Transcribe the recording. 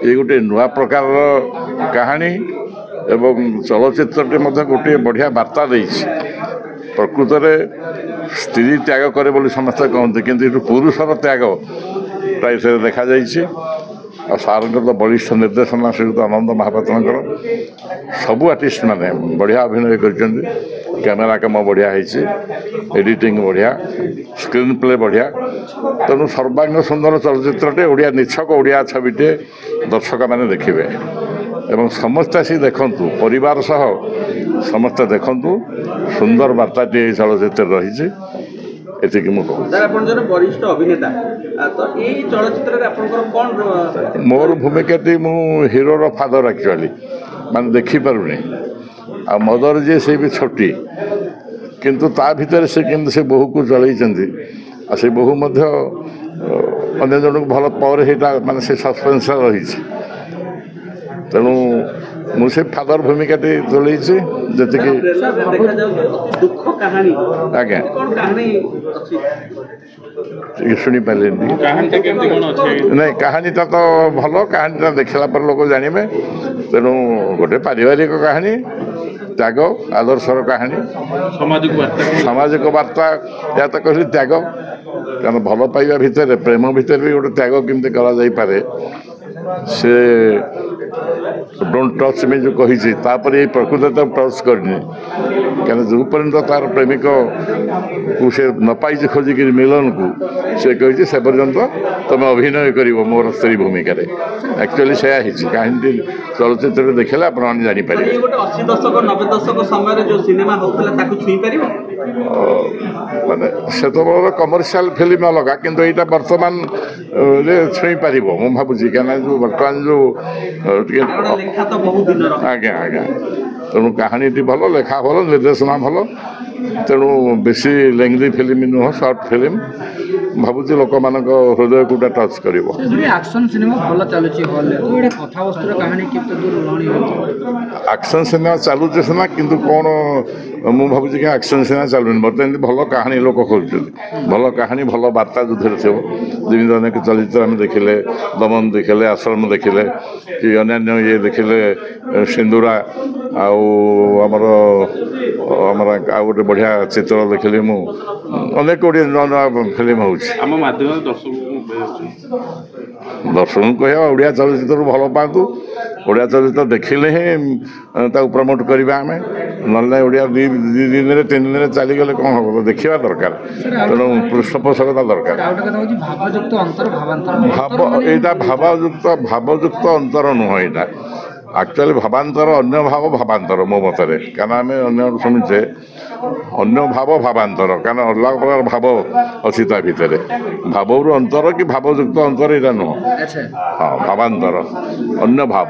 ये गोटे नुआ प्रकार कहानी एवं चलचित्रटे गोटे बढ़िया वार्ता देछि प्रकृत में स्त्री त्याग करे बोली समस्ते कहते किंतु पुरुषर त्याग प्राय से देखा जाइए आ सार तो बलिष्ठ निर्देशना श्रीयुक्त आनंद महापात्र सबू आर्टिस्ट माने बढ़िया अभिनय कर कैमेरा काम बढ़िया एडिटिंग बढ़िया स्क्रीन प्ले बढ़िया तेणु सर्वांग सुंदर चलचित्रटे ओडिया निछक ओडिया छविटे दर्शक मैंने देखिए एवं समस्त आसी देखु परिवार सह समस्ते देखु सुंदर वार्ताटी चलचित्र रही एतिक वरिष्ठ अभिनेता तो यही चलचित्र मोर भूमिकाटी मु हीरोर फादर एक्चुअली मान देखिपारुनी आ मदर जे से भी छोटी किंतु ता भितर से केमती से बहु को चलैचंती आ से बहु मध्य अन्य जन को भल पर माने से सस्पेंस रही तेणु मुझे फादर भूमिकाटी तुलई जी दुख कहानी आज्ञा शुणी पारे नहीं कहानीटा तो भल कहानीटा देखला पर लोग जानवे तेणु गोटे पारिवारिक कहानी त्याग आदर्शर कहानी सामाजिक वार्ता या तो कहली त्याग कारण भल पाइबा भितर प्रेम भितर भी गोटे त्याग केमती करा से डोंट टच मी जो कही ये प्रकृत तो टच करनी क्या जो पर्यंत तार प्रेमिक को से न पाई खोजिक मिलन को से कही से पर्यंत तुम अभिनय कर मोर स्त्री भूमिका एक्चुअली से कहानी चलचित्र देखले आप जापर माने से तो कमर्शियल फिल्म अलग किंतु यहाँ बर्तमान छुई पार मु भावुँ क्या जो बर्तमान जो आज्ञा आज्ञा तेणु कहानी भल लेखा भल निर्देशना भल तेणु बेसी लेंथी फिल्म नुह सर्ट फिल्म भावुँ लोक मान हृदय को टच कर एक्शन सिनेमा चलुचे सीना किंतु कौन मु भावुँ कि एक्शन सिनेमा चलुनि बर्तमान भल कहानी लोक खोजुं भल कहानी भल वार्ता जो थी जमी अनेक चलचित्र आम देखिले दमन देखिले आश्रम देखिले कि अन्य ये देखिले सिंदूरा आमर गोटे बढ़िया चित्र देखिली मु अनेक गोटे नुआ नुआ फिल्म हो दर्शक कह ओडिया चलचित्र भल पातु ओडिया चलचित्र देखिले ही प्रमोट करवा आम ना ओडिया दी दिन में 3 दिन में चलीगले कौन हम तो देखा दरकार तेणु पृष्ठपोषकता दरकार भावयुक्त अंतर नुह यहाँ एक्चुअली भावांतर अन्य भाव भावांतर मो मतरे क्या आम अन्य शुणुचे अन्य भाव भावांतर क्या अलग प्रकार भाव अच्छी ता भितर भाव अंतर कि भावयुक्त अंतर यहाँ नुह हाँ भावांतर अन्य भाव।